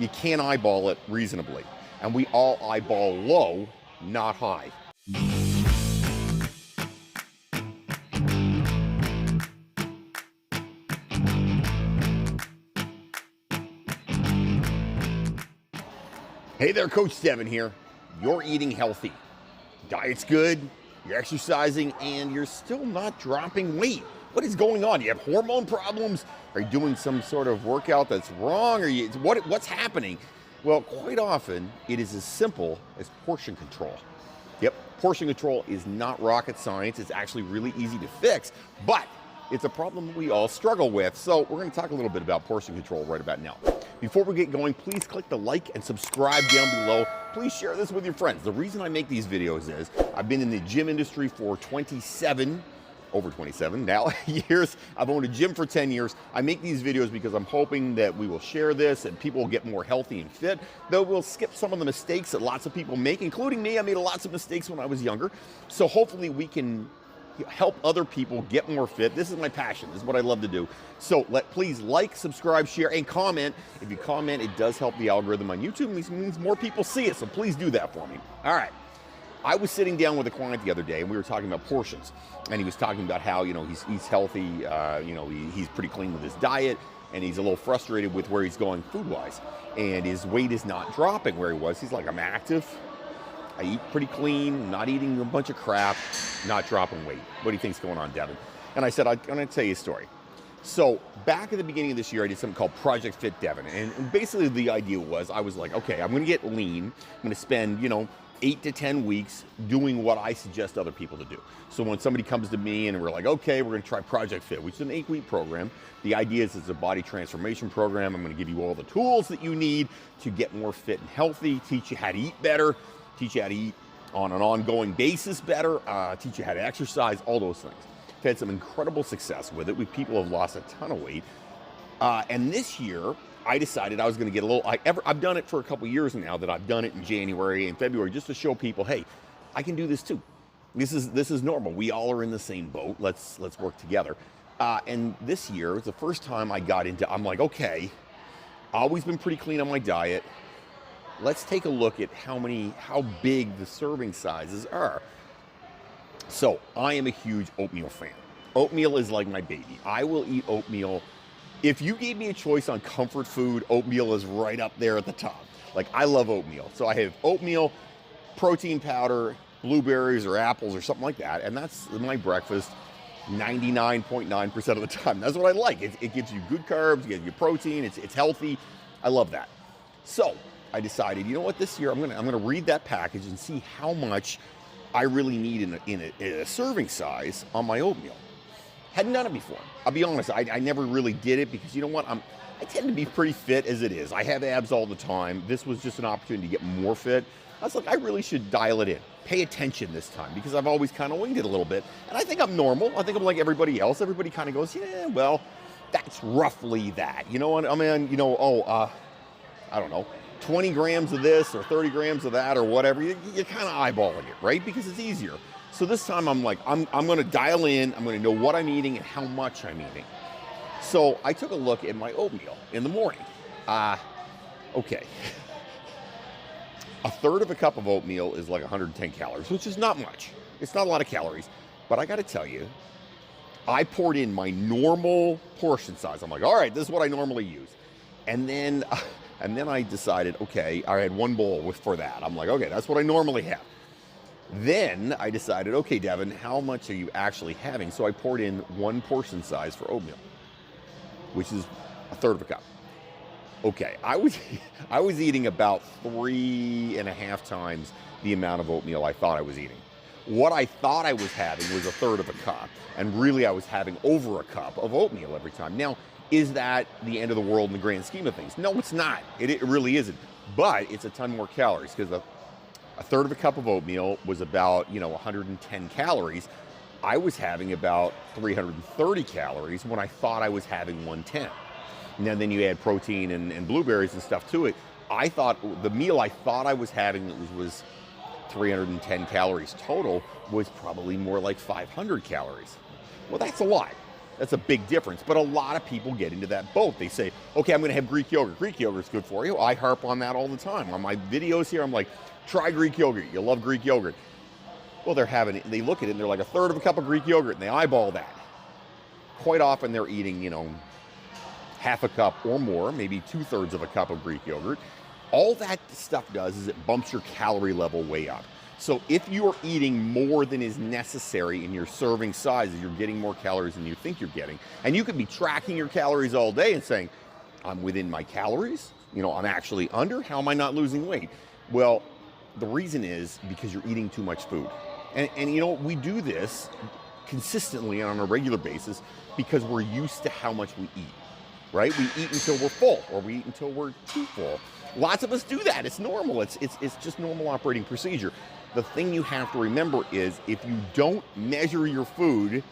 You can't eyeball it reasonably. And we all eyeball low, not high. Hey there, Coach Devin here. You're eating healthy. Diet's good, you're exercising, and you're still not dropping weight. What is going on? You have hormone problems? Are you doing some sort of workout that's wrong? What's happening? Well, quite often, it is as simple as portion control. Yep, portion control is not rocket science. It's actually really easy to fix, but it's a problem we all struggle with. So we're going to talk a little bit about portion control right about now. Before we get going, please click the like and subscribe down below. Please share this with your friends. The reason I make these videos is I've been in the gym industry for over 27 now years. I've owned a gym for 10 years. I make these videos because I'm hoping that we will share this and people will get more healthy and fit, though we'll skip some of the mistakes that lots of people make, including me. I made lots of mistakes when I was younger. So hopefully we can help other people get more fit. This is my passion. This is what I love to do. So please like, subscribe, share, and comment. If you comment, it does help the algorithm on YouTube. This means more people see it, so please do that for me. All right. I was sitting down with a client the other day, and we were talking about portions. And he was talking about how, he's healthy, he's pretty clean with his diet, and he's a little frustrated with where he's going food-wise. And his weight is not dropping where he was. He's like, I'm active. I eat pretty clean, not eating a bunch of crap, not dropping weight. What do you think's going on, Devin? And I said, I'm going to tell you a story. So back at the beginning of this year, I did something called Project Fit Devin. And basically the idea was, I was like, okay, I'm going to get lean. I'm going to spend, 8 to 10 weeks doing what I suggest other people to do. So when somebody comes to me and we're like, okay, we're going to try Project Fit, which is an 8-week program. The idea is it's a body transformation program. I'm going to give you all the tools that you need to get more fit and healthy, teach you how to eat better, teach you how to eat on an ongoing basis better, teach you how to exercise, all those things. I've had some incredible success with it. People have lost a ton of weight. And this year, I decided I was going to get a little, I've done it for a couple years now that I've done it in January and February just to show people, hey, I can do this too. This is normal. We all are in the same boat. Let's work together. And this year was the first time I got into, I'm like, okay, always been pretty clean on my diet. Let's take a look at how big the serving sizes are. So I am a huge oatmeal fan. Oatmeal is like my baby. I will eat oatmeal. If you gave me a choice on comfort food, oatmeal is right up there at the top. Like, I love oatmeal. So I have oatmeal, protein powder, blueberries or apples or something like that. And that's my breakfast 99.9% of the time. That's what I like. It gives you good carbs, it gives you protein, it's healthy. I love that. So I decided, you know what, this year I'm gonna read that package and see how much I really need in a serving size on my oatmeal. Hadn't done it before. I'll be honest, I never really did it because you know what, I tend to be pretty fit as it is. I have abs all the time. This was just an opportunity to get more fit. I was like, I really should dial it in. Pay attention this time because I've always kind of winged it a little bit. And I think I'm normal. I think I'm like everybody else. Everybody kind of goes, yeah, well, that's roughly that. You know what, I mean, I don't know, 20 grams of this or 30 grams of that or whatever. You're kind of eyeballing it, right? Because it's easier. So this time I'm like, I'm going to dial in. I'm going to know what I'm eating and how much I'm eating. So I took a look at my oatmeal in the morning. Okay. A third of a cup of oatmeal is like 110 calories, which is not much. It's not a lot of calories. But I got to tell you, I poured in my normal portion size. I'm like, all right, this is what I normally use. And then I decided, okay, I had one bowl for that. I'm like, okay, that's what I normally have. Then I decided, okay, Devin, how much are you actually having? So I poured in one portion size for oatmeal, which is a third of a cup. Okay, I was eating about 3.5 times the amount of oatmeal I thought I was eating. What I thought I was having was a third of a cup, and really I was having over a cup of oatmeal every time. Now, is that the end of the world in the grand scheme of things? No, it's not. It really isn't. But it's a ton more calories because a third of a cup of oatmeal was about, 110 calories. I was having about 330 calories when I thought I was having 110. And then you add protein and blueberries and stuff to it. I thought the meal I thought I was having that was 310 calories total was probably more like 500 calories. Well, that's a lot. That's a big difference. But a lot of people get into that boat. They say, okay, I'm going to have Greek yogurt. Greek yogurt's good for you. I harp on that all the time. On my videos here, I'm like, try Greek yogurt. You'll love Greek yogurt. Well, they look at it and they're like a third of a cup of Greek yogurt and they eyeball that. Quite often they're eating, half a cup or more, maybe 2/3 of a cup of Greek yogurt. All that stuff does is it bumps your calorie level way up. So if you're eating more than is necessary in your serving sizes, you're getting more calories than you think you're getting. And you could be tracking your calories all day and saying, I'm within my calories, I'm actually under, how am I not losing weight? Well, the reason is because you're eating too much food. And we do this consistently on a regular basis because we're used to how much we eat, right? We eat until we're full or we eat until we're too full. Lots of us do that. It's normal. It's just normal operating procedure. The thing you have to remember is if you don't measure your food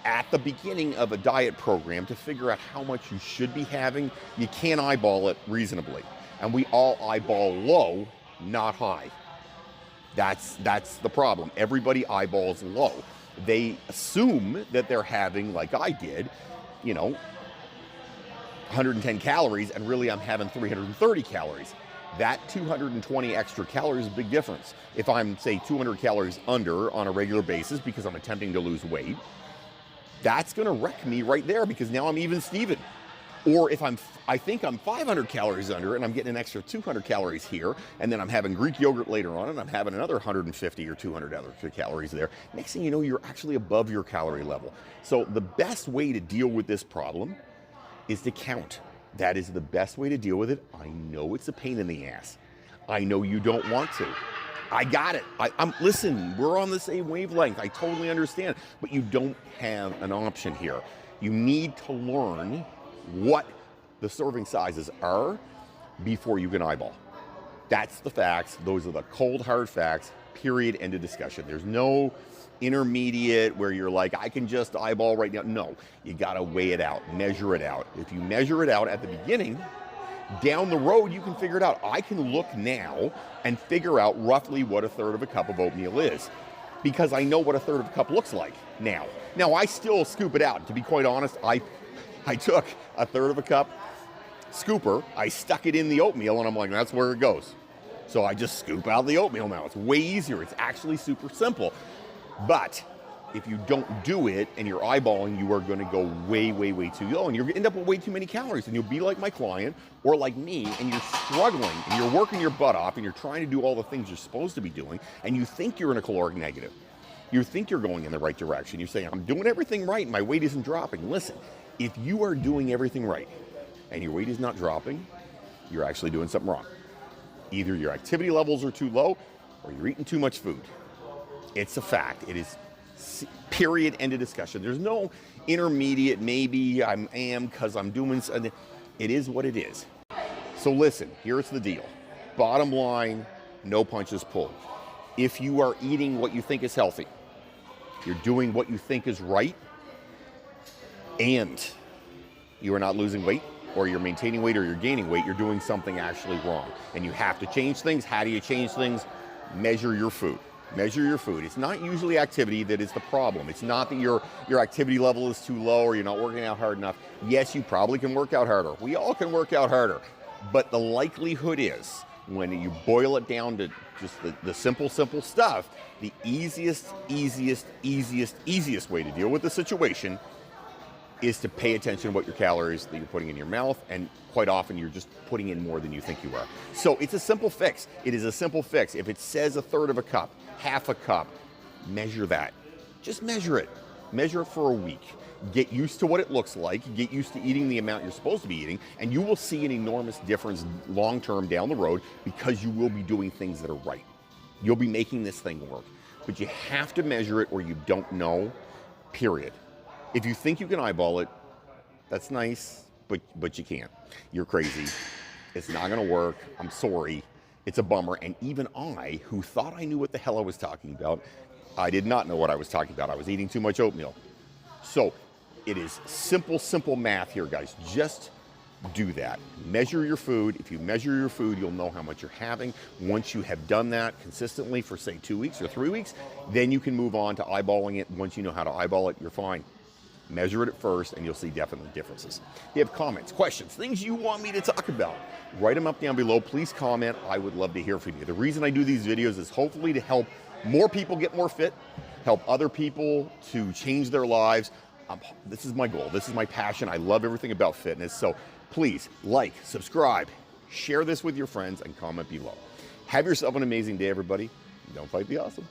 at the beginning of a diet program to figure out how much you should be having, you can't eyeball it reasonably. And we all eyeball low, not high. That's the problem. Everybody eyeballs low. They assume that they're having, like I did, 110 calories, and really I'm having 330 calories. That 220 extra calories is a big difference. If I'm, say, 200 calories under on a regular basis because I'm attempting to lose weight, that's going to wreck me right there because now I'm even Steven. Or if I think I'm 500 calories under and I'm getting an extra 200 calories here, and then I'm having Greek yogurt later on and I'm having another 150 or 200 other calories there, next thing you know, you're actually above your calorie level. So the best way to deal with this problem is to count. That is the best way to deal with it. I know it's a pain in the ass. I know you don't want to. I got it. Listen, we're on the same wavelength. I totally understand. But you don't have an option here. You need to learn what the serving sizes are before you can eyeball. That's the facts. Those are the cold, hard facts, period, end of discussion. There's no intermediate where you're like, I can just eyeball right now. No, you got to weigh it out, measure it out. If you measure it out at the beginning, down the road, you can figure it out. I can look now and figure out roughly what a third of a cup of oatmeal is because I know what a third of a cup looks like now. Now, I still scoop it out. To be quite honest, I took a third of a cup scooper, I stuck it in the oatmeal, and I'm like, that's where it goes. So I just scoop out the oatmeal now. It's way easier. It's actually super simple. But if you don't do it and you're eyeballing, you are going to go way, way, way too low. And you're going to end up with way too many calories. And you'll be like my client or like me, and you're struggling, and you're working your butt off, and you're trying to do all the things you're supposed to be doing, and you think you're in a caloric negative. You think you're going in the right direction. You're saying, I'm doing everything right, and my weight isn't dropping. Listen, if you are doing everything right and your weight is not dropping, you're actually doing something wrong. Either your activity levels are too low or you're eating too much food. It's a fact. It is period, end of discussion. There's no intermediate, maybe I am because I'm doing something. It is what it is. So listen, here's the deal. Bottom line, no punches pulled. If you are eating what you think is healthy, you're doing what you think is right, and you are not losing weight, or you're maintaining weight, or you're gaining weight, you're doing something actually wrong. And you have to change things. How do you change things? Measure your food. Measure your food. It's not usually activity that is the problem. It's not that your activity level is too low or you're not working out hard enough. Yes, you probably can work out harder. We all can work out harder. But the likelihood is, when you boil it down to just the simple stuff, the easiest way to deal with the situation is to pay attention to what your calories that you're putting in your mouth, and quite often you're just putting in more than you think you are. So it's a simple fix. It is a simple fix. If it says a third of a cup, half a cup, measure that. Just measure it. Measure it for a week. Get used to what it looks like. Get used to eating the amount you're supposed to be eating, and you will see an enormous difference long-term down the road because you will be doing things that are right. You'll be making this thing work. But you have to measure it or you don't know, period. If you think you can eyeball it, that's nice, but you can't. You're crazy. It's not going to work. I'm sorry. It's a bummer. And even I, who thought I knew what the hell I was talking about, I did not know what I was talking about. I was eating too much oatmeal. So it is simple math here, guys. Just do that. Measure your food. If you measure your food, you'll know how much you're having. Once you have done that consistently for, say, 2 weeks or 3 weeks, then you can move on to eyeballing it. Once you know how to eyeball it, you're fine. Measure it at first, and you'll see definite differences. If you have comments, questions, things you want me to talk about, write them up down below. Please comment. I would love to hear from you. The reason I do these videos is hopefully to help more people get more fit, help other people to change their lives. This is my goal. This is my passion. I love everything about fitness. So please like, subscribe, share this with your friends, and comment below. Have yourself an amazing day, everybody. Don't fight the awesome.